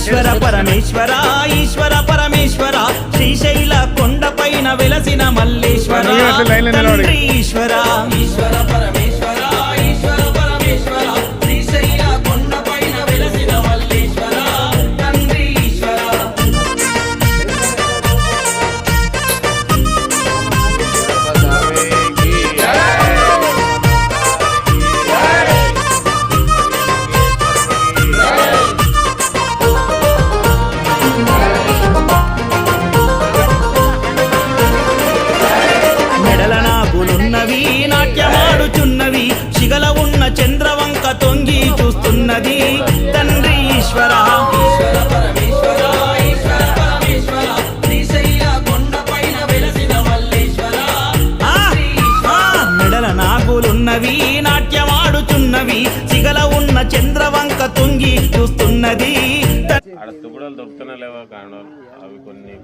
ఈశ్వర పరమేశ్వర ఈశ్వర పరమేశ్వర శ్రీశైల కొండపైన వెలసిన మల్లేశ్వర తండ్రి ఈశ్వర ఈశ్వర పరమేశ్వర ఈశ్వర పరమేశ్వర శ్రీశైల కొండపైన వెలసిన మల్లేశ్వర తండ్రి ఈశ్వర. నాట్యమాడుచున్నవి శిగల ఉన్న చంద్రవంక తొంగి చూస్తున్నది తండ్రి ఈశ్వర ఈశ్వర పరమేశ్వర ఈశ్వర పరమేశ్వర శ్రీశైల కొండపైన వెలసిన మల్లేశ్వర. మెడల నాగులున్నవి నాట్యమాడుచున్నవి శిగల ఉన్న చంద్రవంక తొంగి చూస్తున్నది. తుగుడలు దొరుకుతున్నా లేవా కారణాలు అవి కొన్ని